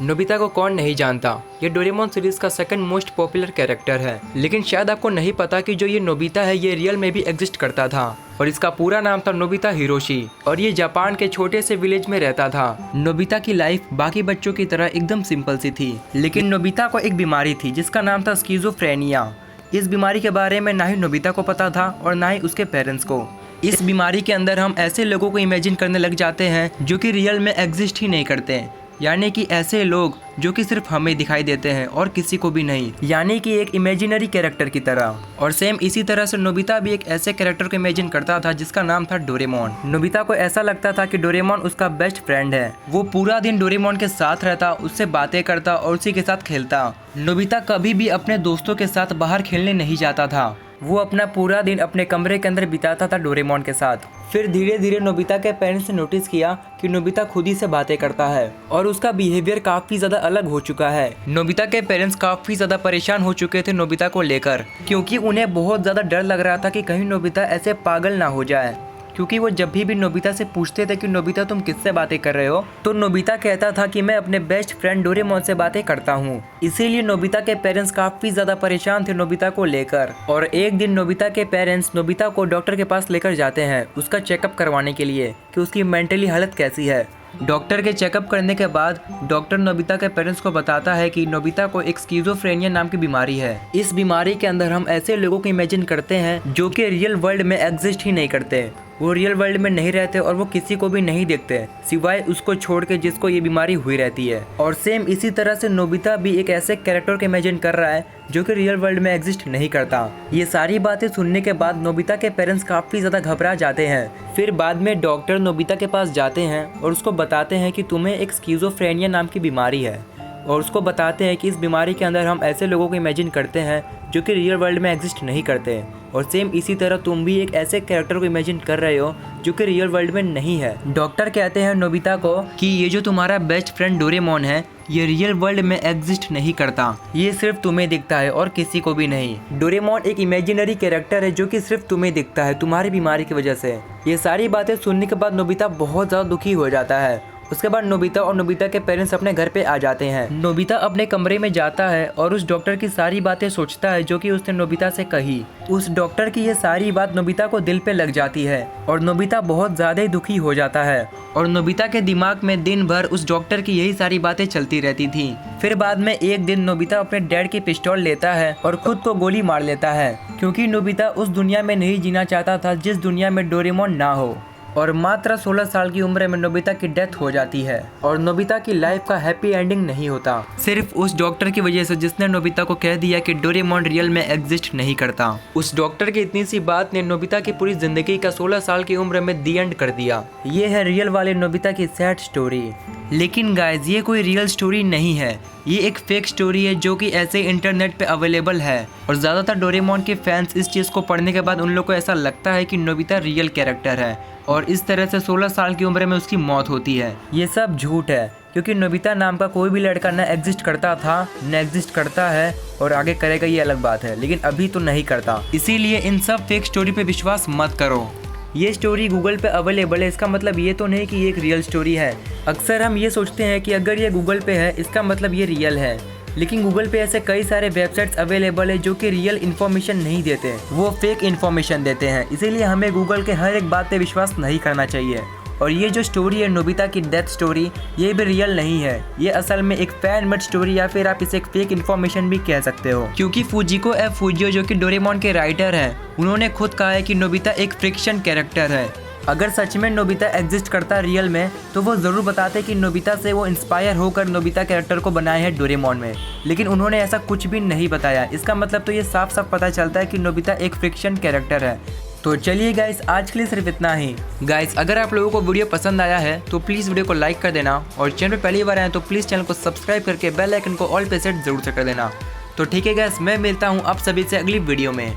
Nobita को कौन नहीं जानता, ये डोरेमोन सीरीज का सेकंड मोस्ट पॉपुलर कैरेक्टर है। लेकिन शायद आपको नहीं पता कि जो ये नोबिता है ये रियल में भी एग्जिस्ट करता था और इसका पूरा नाम था नोबिता हिरोशी और ये जापान के छोटे से विलेज में रहता था। नोबिता की लाइफ बाकी बच्चों की तरह एकदम सिंपल सी थी, लेकिन नोबिता को एक बीमारी थी जिसका नाम था स्किज़ोफ्रेनिया। इस बीमारी के बारे में ना ही नोबिता को पता था और ना ही उसके पेरेंट्स को। इस बीमारी के अंदर हम ऐसे लोगों को इमेजिन करने लग जाते हैं जो कि रियल में एग्जिस्ट ही नहीं करते, यानी कि ऐसे लोग जो कि सिर्फ हमें दिखाई देते हैं और किसी को भी नहीं, यानी कि एक इमेजिनरी कैरेक्टर की तरह। और सेम इसी तरह से नोबिता भी एक ऐसे कैरेक्टर को इमेजिन करता था जिसका नाम था डोरेमोन। नोबिता को ऐसा लगता था कि डोरेमोन उसका बेस्ट फ्रेंड है। वो पूरा दिन डोरेमोन के साथ रहता, उससे बातें करता और उसी के साथ खेलता। नोबिता कभी भी अपने दोस्तों के साथ बाहर खेलने नहीं जाता था, वो अपना पूरा दिन अपने कमरे के अंदर बिताता था डोरेमोन के साथ। फिर धीरे धीरे नोबिता के पेरेंट्स ने नोटिस किया कि नोबिता खुद ही से बातें करता है और उसका बिहेवियर काफी ज्यादा अलग हो चुका है। नोबिता के पेरेंट्स काफी ज्यादा परेशान हो चुके थे नोबिता को लेकर, क्योंकि उन्हें बहुत ज्यादा डर लग रहा था कि कहीं नोबिता ऐसे पागल ना हो जाए। क्योंकि वो जब भी नोबिता से पूछते थे कि नोबिता तुम किससे बातें कर रहे हो, तो नोबिता कहता था कि मैं अपने बेस्ट फ्रेंड डोरेमोन से बातें करता हूँ। इसीलिए नोबिता के पेरेंट्स काफी ज्यादा परेशान थे नोबिता को लेकर। और एक दिन नोबिता के पेरेंट्स नोबिता को डॉक्टर के पास लेकर जाते हैं उसका चेकअप करवाने के लिए कि उसकी मेंटली हालत कैसी है। डॉक्टर के चेकअप करने के बाद डॉक्टर नोबिता के पेरेंट्स को बताता है कि नोबिता को एक स्किज़ोफ्रेनिया नाम की बीमारी है। इस बीमारी के अंदर हम ऐसे लोगों को इमेजिन करते हैं जो कि रियल वर्ल्ड में एग्जिस्ट ही नहीं करते, वो रियल वर्ल्ड में नहीं रहते और वो किसी को भी नहीं देखते सिवाय उसको छोड़ के जिसको ये बीमारी हुई रहती है। और सेम इसी तरह से नोबिता भी एक ऐसे कैरेक्टर को इमेजिन कर रहा है जो कि रियल वर्ल्ड में एग्जिस्ट नहीं करता। ये सारी बातें सुनने के बाद नोबिता के पेरेंट्स काफी ज्यादा घबरा जाते हैं। फिर बाद में डॉक्टर नोबिता के पास जाते हैं और उसको बताते हैं कि तुम्हें एक स्किज़ोफ्रेनिया नाम की बीमारी है, और उसको बताते हैं कि इस बीमारी के अंदर हम ऐसे लोगों को इमेजिन करते हैं जो कि रियल वर्ल्ड में एग्जिस्ट नहीं करते। और सेम इसी तरह तुम भी एक ऐसे कैरेक्टर को इमेजिन कर रहे हो जो कि रियल वर्ल्ड में नहीं है। डॉक्टर कहते हैं नोबिता को कि ये जो तुम्हारा बेस्ट फ्रेंड डोरेमोन है ये रियल वर्ल्ड में एग्जिस्ट नहीं करता, ये सिर्फ तुम्हें दिखता है और किसी को भी नहीं। डोरेमोन एक इमेजिनरी कैरेक्टर है जो कि सिर्फ तुम्हें दिखता है तुम्हारी बीमारी की वजह से। ये सारी बातें सुनने के बाद नोबिता बहुत ज्यादा दुखी हो जाता है। उसके बाद नोबिता और नोबिता के पेरेंट्स अपने घर पे आ जाते हैं। नोबिता अपने कमरे में जाता है और उस डॉक्टर की सारी बातें सोचता है जो कि उसने नोबिता से कही। उस डॉक्टर की ये सारी बात नोबिता को दिल पे लग जाती है और नोबिता बहुत ज्यादा ही दुखी हो जाता है। और नोबिता के दिमाग में दिन भर उस डॉक्टर की यही सारी बातें चलती रहती थी। फिर बाद में एक दिन नोबिता अपने डैड की पिस्तौल लेता है और खुद को गोली मार लेता है, क्योंकि नोबिता उस दुनिया में नहीं जीना चाहता था जिस दुनिया में डोरेमोन ना हो। और मात्र 16 साल की उम्र में नोबिता की डेथ हो जाती है और नोबिता की लाइफ का हैप्पी एंडिंग नहीं होता, सिर्फ उस डॉक्टर की वजह से जिसने नोबिता को कह दिया कि डोरेमोन रियल में एग्जिस्ट नहीं करता। उस डॉक्टर की इतनी सी बात ने नोबिता की पूरी जिंदगी का 16 साल की उम्र में दी एंड कर दिया। ये है रियल वाले नोबिता की सैड स्टोरी। लेकिन गाइज ये कोई रियल स्टोरी नहीं है, ये एक फेक स्टोरी है जो कि ऐसे इंटरनेट पे अवेलेबल है। और ज़्यादातर डोरेमोन के फैंस इस चीज़ को पढ़ने के बाद उन लोग को ऐसा लगता है कि नोबिता रियल कैरेक्टर है और इस तरह से 16 साल की उम्र में उसकी मौत होती है। ये सब झूठ है, क्योंकि नोबिता नाम का कोई भी लड़का न एग्जिस्ट करता था न एग्जिस्ट करता है, और आगे करेगा ये अलग बात है, लेकिन अभी तो नहीं करता। इसीलिए इन सब फेक स्टोरी पे विश्वास मत करो। ये स्टोरी गूगल पे अवेलेबल है, इसका मतलब ये तो नहीं कि ये एक रियल स्टोरी है। अक्सर हम ये सोचते हैं कि अगर ये गूगल पे है इसका मतलब ये रियल है, लेकिन गूगल पे ऐसे कई सारे वेबसाइट्स अवेलेबल है जो कि रियल इन्फॉर्मेशन नहीं देते, वो फेक इन्फॉर्मेशन देते हैं। इसीलिए हमें गूगल के हर एक बात पे विश्वास नहीं करना चाहिए। और ये जो स्टोरी है नोबिता की डेथ स्टोरी, ये भी रियल नहीं है, ये असल में एक फैन मेड स्टोरी या फिर आप इसे एक फेक इन्फॉर्मेशन भी कह सकते हो। क्योंकि फुजिको एफ फुजियो जो कि डोरेमोन के राइटर हैं, उन्होंने खुद कहा है कि नोबिता एक फ्रिक्शन कैरेक्टर है। अगर सच में नोबिता एग्जिस्ट करता रियल में तो वो ज़रूर बताते कि नोबिता से वो इंस्पायर होकर नोबिता कैरेक्टर को बनाए हैं डोरेमोन में, लेकिन उन्होंने ऐसा कुछ भी नहीं बताया। इसका मतलब तो ये साफ साफ पता चलता है कि नोबिता एक फ्रिक्शन कैरेक्टर है। तो चलिए गाइस, आज के लिए सिर्फ इतना ही। गाइस, अगर आप लोगों को वीडियो पसंद आया है तो प्लीज़ वीडियो को लाइक कर देना, और चैनल पर पहली बार आए तो प्लीज़ चैनल को सब्सक्राइब करके बेल आइकन को ऑल पे सेट जरूर से कर देना। तो ठीक है गाइस, मैं मिलता हूँ आप सभी से अगली वीडियो में।